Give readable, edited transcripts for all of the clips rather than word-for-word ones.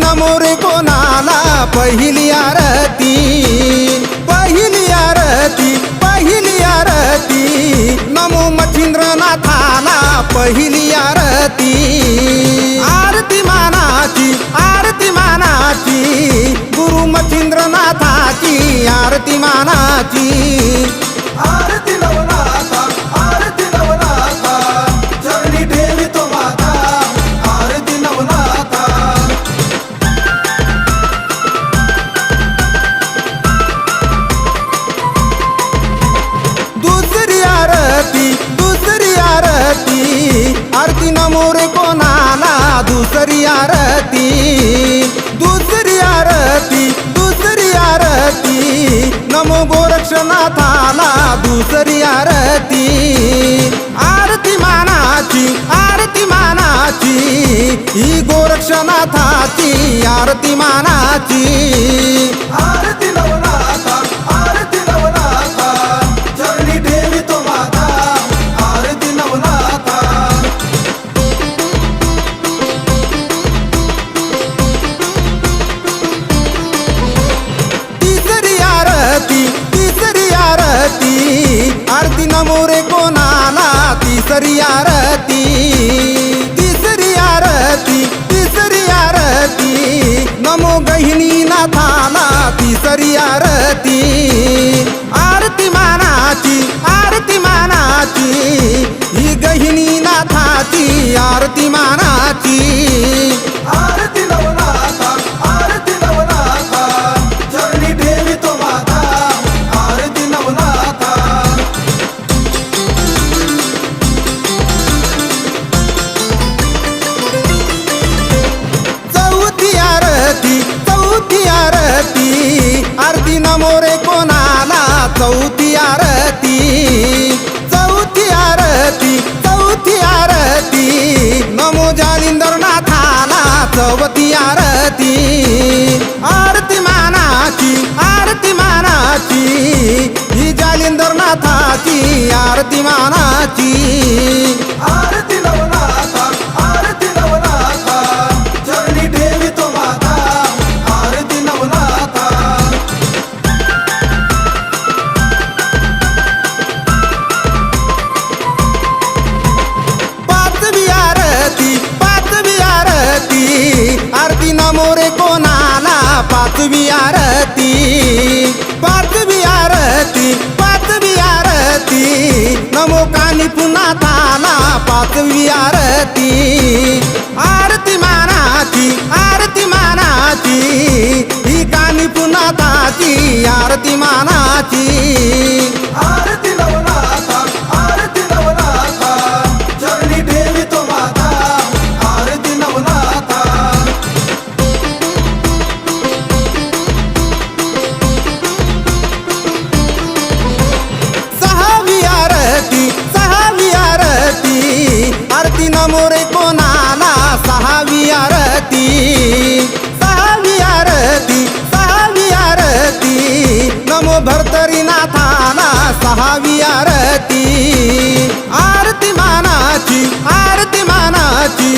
नमो रे कोणाला पहिली आरती, पहिली आरती, पहिली आरती, नमो मच्छिंद्रनाथाला पहिली आरती। आरती मानाची, आरती मानाची, गुरु मच्छिंद्रनाथाची आरती मानाची। आरती नवनाथा, आरती नवनाथा, चरणी ठेवितो माता, आरती नवनाथा। दुसरी आरती, दुसरी आरती, आरती नमो रे कोणाला दुसरी आरती, दुसरी आरती, दुसरी आरती, नमो गोरक्षनाथाला दुसरी आरती। आरती मानाची, आरती मानाची, ही गोरक्षनाथाची आरती मानाची। आरती नवनाथा, आरती नवनाथा, चरणी ठेवितो माता, आरती नवनाथा। तिसरी आरती, तिसरी आरती, आरती नमो रे कोणाला तिसरी आरती, तिसरी आरती, तिसरी आरती, नमो गहिनीनाथाला तिसरी आरती। आरती मानाची, आरती मानाची, ही गहिनीनाथाची आरती मानाची। आरती नवनाथा, आरती नवनाथा, चरणी ठेवितो माता, आरती नवनाथा। चौथी आरती, चौथी आरती, आरती नमो रे कोणाला चौथी आरती, चौथी आरती, चौथी आरती, नमो जालिंदरनाथाला चौथी आरती। आरती मानाची, आरती मानाची, ही जालिंदरनाथाची आरती मानाची। आरती नवनाथा, आरती नवनाथा, चरणी ठेवितो माता, आरती नवनाथा। पाचवी आरती, पाचवी आरती, आरती नमो रे कोणाला पाचवी आरती, पाचवी आरती, पाचवी आरती, नमो कानिपुनाथाला पाचवी आरती। आरती मानाची, आरती मानाची, ही कानिपुनाथाची आरती मानाची। आरती नवनाथा, आरती नवनाथा, चरणी ठेवितो माता, आरती नवनाथा। सहावी आरती, सहावी आरती, आरती नमो रे कोणाला सहावी आरती, सहावी आरती, सहावी आरती, नमो भर्तरीनाथाला सहावी आरती। आरती मानाची, आरती मानाची,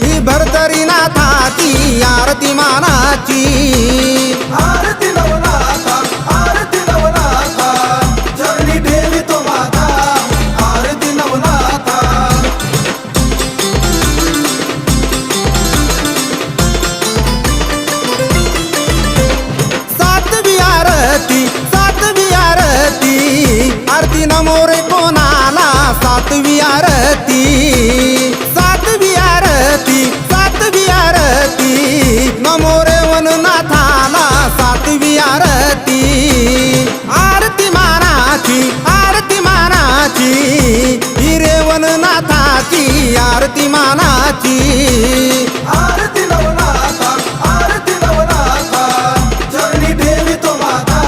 ही भर्तरीनाथाची आरती मानाची। आरती नवनाथा, आरती नवनाथा, चरणी ठेवितो माता, आरती नवनाथा। सातवी आरती, सातवी आरती, आरती नमो रे कोणाला सातवी आरती, सातवी आरती, सातवी आरती, नमो रे वननाथाला सातवी आरती। आरती मानाची, आरती मानाची, ही रे वननाथाची आरती मानाची। आरती नवनाथा, आरती नवनाथा, चरणी ठेवितो माता,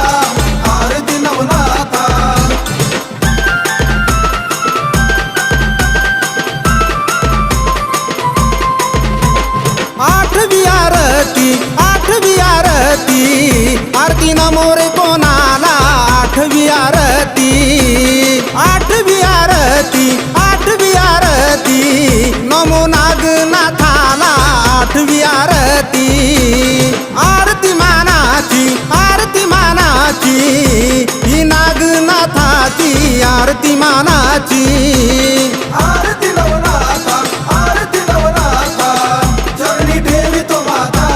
आरती नवनाथा। आठवी आरती, आठवी आरती, आरती नमो रे कोणाला आठवी आरती, आठवी आरती, आठवी आरती, नमो नागनाथाला आठवी आरती आरती मानाची ही नागनाथाची आरती मानाची आरती नवनाथा चरणी ठेवितो माता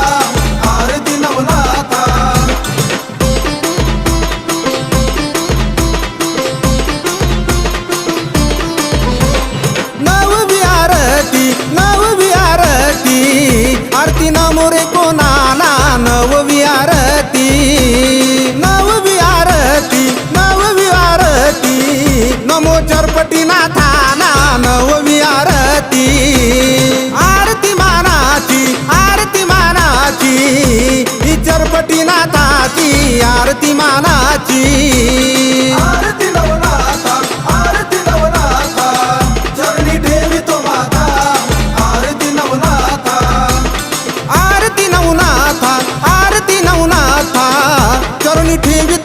आरती नवनाथा नववी आरती आरती नमो रे कोणाला नववी आरती नमो चरपटीनाथाला नववी आरती आरती मानाची ही चरपटीनाथाची आरती मानाची आरती नवनाथा चरणी ठेवितो माता आरती नवनाथा आरती नवनाथा चरणी ठेवी